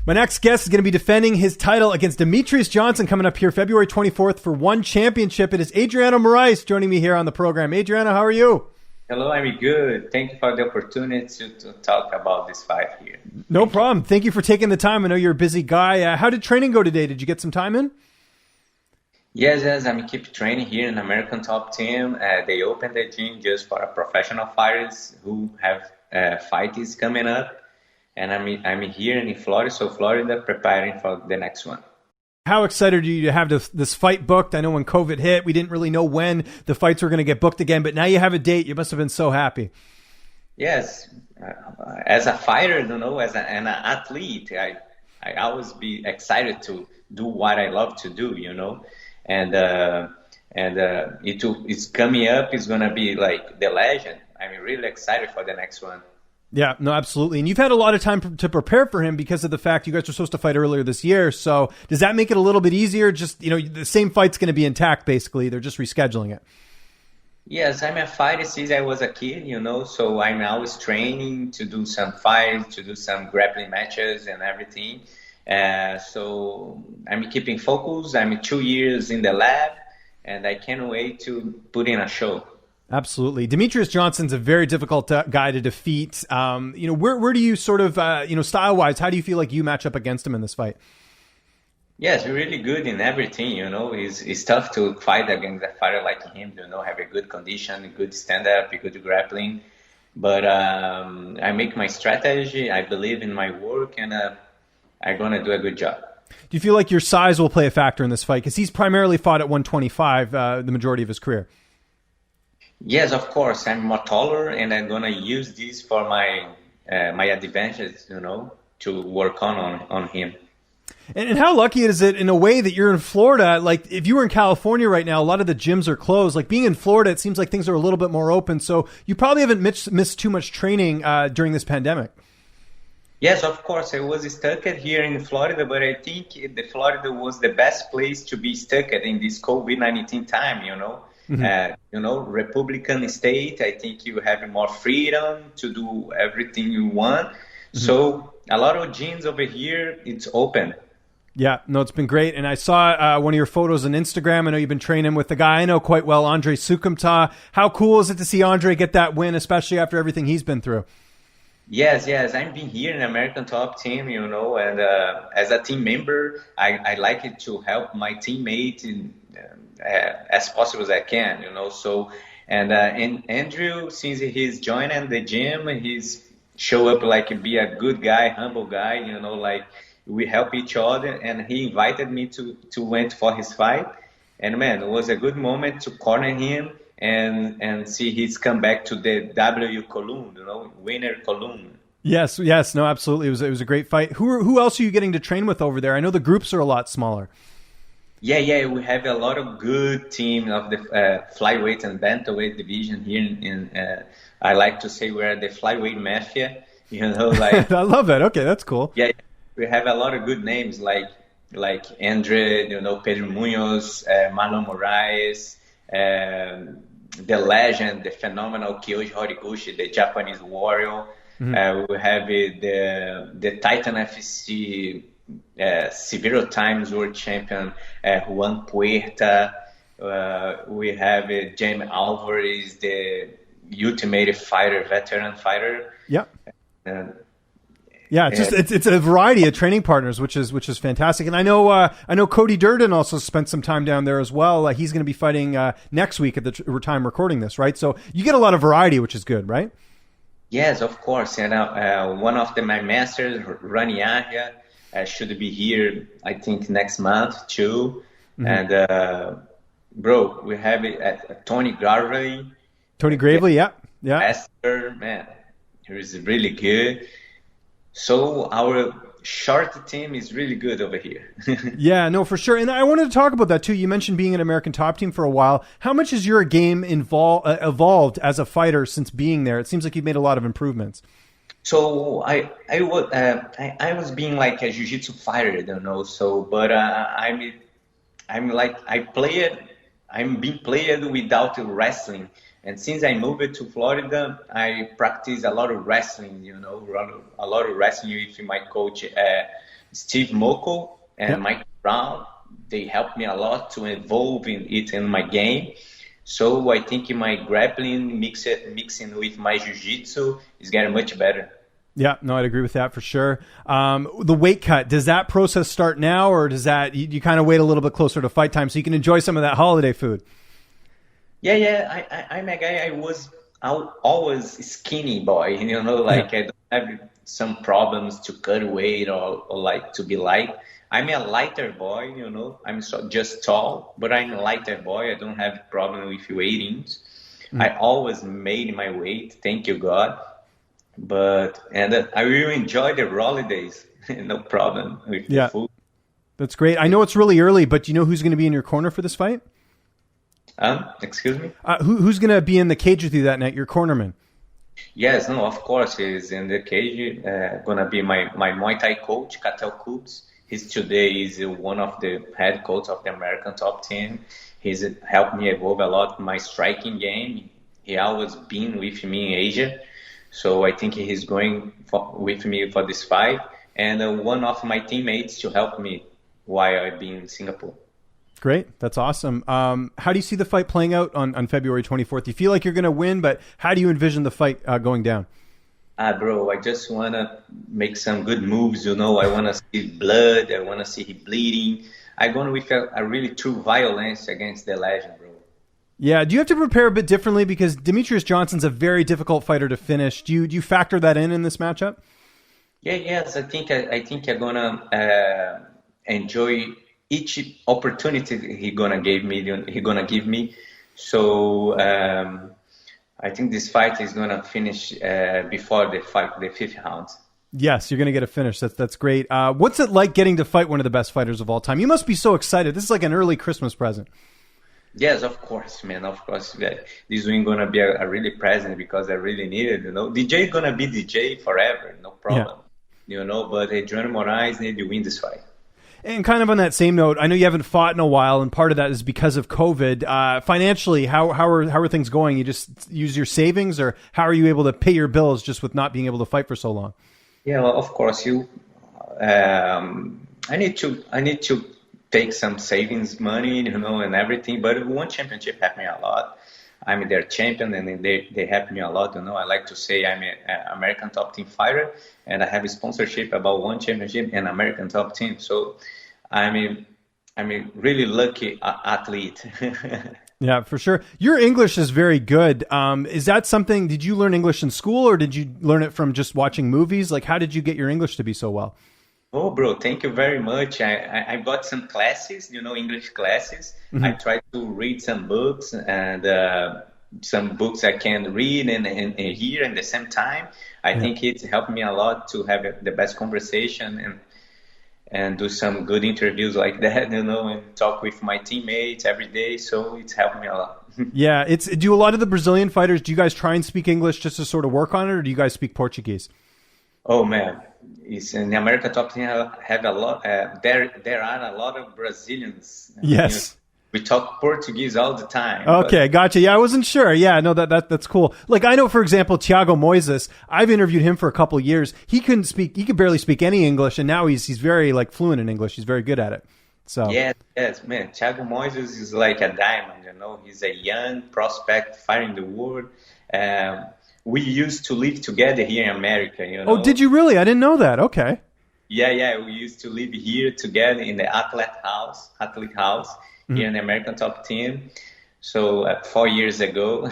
My next guest is going to be defending his title against Demetrious Johnson coming up here February 24th for one championship. It is Adriano Moraes joining me here on the program. Adriano, how are you? Hello, I'm good. Thank you for the opportunity to talk about this fight here. No problem. Thank you for taking the time. I know you're a busy guy. How did training go today? Did you get some time in? Yes, I'm keep training here in American Top Team. They opened the gym just for professional fighters who have fights coming up. And I'm here in Florida, preparing for the next one. How excited are you to have this fight booked? I know when COVID hit, we didn't really know when the fights were going to get booked again, but now you have a date. You must have been so happy. Yes. As a fighter, as an athlete, I always be excited to do what I love to do, And it's coming up. It's going to be like the legend. I'm really excited for the next one. Yeah, no, absolutely. And you've had a lot of time to prepare for him because of the fact you guys were supposed to fight earlier this year. So does that make it a little bit easier? Just, the same fight's going to be intact, basically. They're just rescheduling it. Yes, I'm a fighter since I was a kid, so I'm always training to do some fights, to do some grappling matches and everything. So I'm keeping focus. I'm 2 years in the lab, and I can't wait to put in a show. Absolutely. Demetrious Johnson's a very difficult guy to defeat. Where do you sort of, style-wise, how do you feel like you match up against him in this fight? Yes, we're really good in everything, It's tough to fight against a fighter like him, have a good condition, good stand-up, good grappling. But I make my strategy, I believe in my work, and I'm going to do a good job. Do you feel like your size will play a factor in this fight? Because he's primarily fought at 125 the majority of his career. Yes, of course. I'm more taller, and I'm gonna use this for my advantage, to work on him. And how lucky is it in a way that you're in Florida? Like if you were in California right now, a lot of the gyms are closed. Like being in Florida, it seems like things are a little bit more open. So you probably haven't missed too much training during this pandemic. Yes, of course. I was stuck here in Florida, but I think the Florida was the best place to be stuck in this COVID-19 time, Mm-hmm. Republican state, I think you have more freedom to do everything you want. Mm-hmm. So a lot of gyms over here, it's open. Yeah, no, it's been great. And I saw one of your photos on Instagram. I know you've been training with the guy I know quite well, Andre Sukumta. How cool is it to see Andre get that win, especially after everything he's been through? Yes. I've been here in American Top Team, and as a team member, I like it to help my teammate as possible as I can, So, and Andrew, since he's joining the gym, he's show up like be a good guy, humble guy, like we help each other. And he invited me to went for his fight. And man, it was a good moment to corner him and see his come back to the W Column, winner Column. Yes, no, absolutely. It was a great fight. Who else are you getting to train with over there? I know the groups are a lot smaller. Yeah, we have a lot of good team of the flyweight and bantamweight division here in I like to say we're the flyweight mafia, like I love that. Okay, that's cool. Yeah, we have a lot of good names like Andre, Pedro Munoz, Marlon Moraes, the legend, the phenomenal Kyoji Horiguchi, the Japanese warrior. Mm-hmm. We have the Titan FC several times world champion Juan Puerta. We have Jaime Alvarez, the ultimate fighter, veteran fighter. Yeah. Yeah, it's a variety of training partners, which is fantastic. And I know Cody Durden also spent some time down there as well. He's going to be fighting next week at the time recording this, right? So you get a lot of variety, which is good, right? Yes, of course. And one of my masters, Rani Yahya, should be here, I think, next month too. Mm-hmm. And bro, we have it at Tony Gravely. Tony Gravely, yeah. Esther, man, he is really good. So our short team is really good over here. Yeah, no, for sure. And I wanted to talk about that too. You mentioned being an American Top Team for a while. How much has your game evolved as a fighter since being there? It seems like you've made a lot of improvements. So I was being like a jiu-jitsu fighter, So, but I'm being played without wrestling. And since I moved to Florida, I practice a lot of wrestling, a lot of wrestling with my coach, Steve Moko and Mike Brown, they helped me a lot to evolve in my game. So I think my grappling mixing with my jiu-jitsu is getting much better. Yeah, no, I'd agree with that for sure. The weight cut, does that process start now, or does that you kind of wait a little bit closer to fight time so you can enjoy some of that holiday food? Yeah. I'm a guy. I was always skinny boy, like I don't have some problems to cut weight or like to be light. I'm a lighter boy, I'm just tall, but I'm a lighter boy. I don't have problem with weighting. I always made my weight, thank you God. And I really enjoy the holidays, no problem with the food. That's great. I know it's really early, but do you know who's going to be in your corner for this fight? Excuse me? Who's going to be in the cage with you that night, your cornerman? Yes, no, of course, he's in the cage. Gonna be my Muay Thai coach, Katel Coops. He's one of the head coach of the American top team. He's helped me evolve a lot in my striking game. He always been with me in Asia. So I think he's going with me for this fight. And one of my teammates to help me while I've been in Singapore. Great. That's awesome. How do you see the fight playing out on February 24th? You feel like you're going to win, but how do you envision the fight going down? Bro, I just want to make some good moves, I want to see blood. I want to see him bleeding. I'm going with a really true violence against the legend, bro. Yeah. Do you have to prepare a bit differently? Because Demetrious Johnson's a very difficult fighter to finish. Do you factor that in this matchup? Yes. I think I'm going to enjoy each opportunity he gonna give me. So I think this fight is gonna finish before the fifth round. Yes, you're gonna get a finish. That's great. What's it like getting to fight one of the best fighters of all time? You must be so excited. This is like an early Christmas present. Yes, of course, man. Of course, this win gonna be a really present because I really need it. DJ gonna be DJ forever, no problem. Yeah. But Adriano Moraes need to win this fight. And kind of on that same note, I know you haven't fought in a while, and part of that is because of COVID. Financially, how are things going? You just use your savings, or how are you able to pay your bills just with not being able to fight for so long? Yeah, well, of course, I need to take some savings money, and everything. But one championship helped me a lot. I'm their champion, and they helped me a lot. I like to say I'm an American top team fighter, and I have a sponsorship about one championship and American top team. So I'm a really lucky athlete. Yeah, for sure. Your English is very good. Is that something? Did you learn English in school, or did you learn it from just watching movies? Like, how did you get your English to be so well? Oh, bro, thank you very much. I got some classes, English classes. Mm-hmm. I tried to read some books, and some books I can read and hear at the same time. I think it's helped me a lot to have the best conversation and do some good interviews like that, and talk with my teammates every day. So it's helped me a lot. Yeah, do a lot of the Brazilian fighters, do you guys try and speak English just to sort of work on it, or do you guys speak Portuguese? Oh man, it's in the American top team have a lot. There are a lot of Brazilians. Yes, we talk Portuguese all the time. Okay, gotcha. Yeah, I wasn't sure. Yeah, no, that's cool. Like I know, for example, Thiago Moises. I've interviewed him for a couple of years. He could barely speak any English, and now he's very fluent in English. He's very good at it. So yes, man. Thiago Moises is like a diamond. He's a young prospect fighting the world. We used to live together here in America, Oh, did you really? I didn't know that. Okay. Yeah. We used to live here together in the athlete house here in the American top team. So 4 years ago,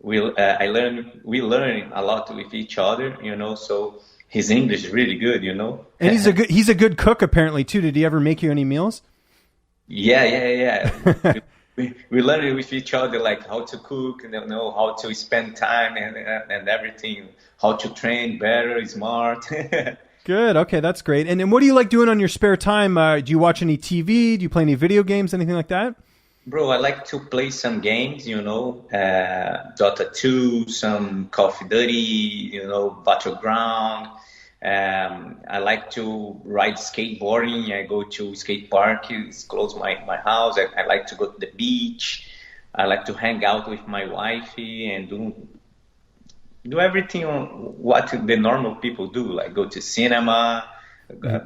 we learned a lot with each other, so his English is really good, And he's a good cook apparently too. Did he ever make you any meals? Yeah. We learned with each other, like how to cook, how to spend time and everything, how to train better, smart. Good. Okay, that's great. And what do you like doing on your spare time? Do you watch any TV? Do you play any video games, anything like that? Bro, I like to play some games, Dota 2, some Call of Duty, Battleground. I like to ride skateboarding. I go to skate park. It's close my house. I like to go to the beach. I like to hang out with my wifey and do everything on what the normal people do, like go to cinema,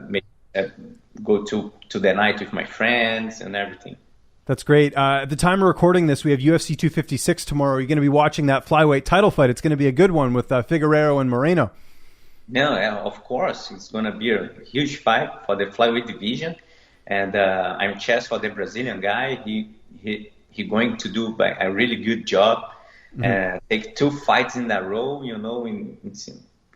maybe go to the night with my friends and everything. That's great. At the time of recording this, we have UFC 256 tomorrow. You're going to be watching that flyweight title fight. It's going to be a good one with Figueiredo and Moreno. No, of course. It's going to be a huge fight for the flyweight division. And I'm chess for the Brazilian guy. He going to do a really good job and take 2 fights in a row, in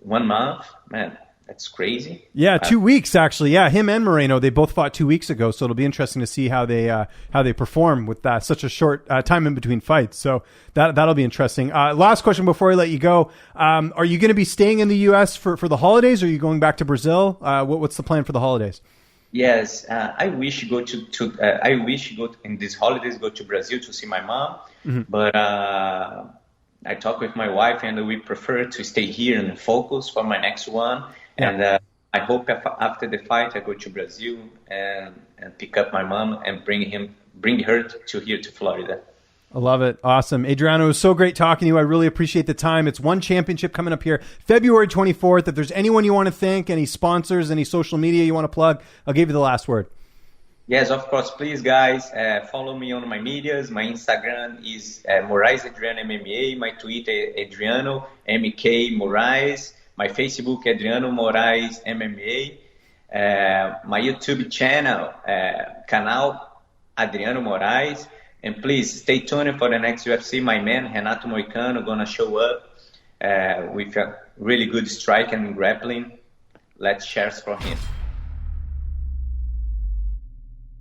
1 month. Man, that's crazy. Yeah, 2 weeks actually. Yeah, him and Moreno, they both fought 2 weeks ago, so it'll be interesting to see how they perform with such a short time in between fights. So that'll be interesting. Last question before I let you go: are you going to be staying in the U.S. for the holidays, or are you going back to Brazil? What's the plan for the holidays? Yes, I wish in these holidays go to Brazil to see my mom, but I talked with my wife and we prefer to stay here and focus for my next one. Yeah. And I hope after the fight I go to Brazil and pick up my mom and bring her here to Florida. I love it. Awesome. Adriano, it was so great talking to you. I really appreciate the time. It's one championship coming up here, February 24th. If there's anyone you want to thank, any sponsors, any social media you want to plug, I'll give you the last word. Yes, of course. Please, guys, follow me on my medias. My Instagram is Moraes Adriano MMA. My Twitter, Adriano MK Moraes. My Facebook, Adriano Moraes MMA. My YouTube channel, Canal Adriano Moraes. And please stay tuned for the next UFC. My man, Renato Moicano, going to show up with a really good strike and grappling. Let's cheers for him.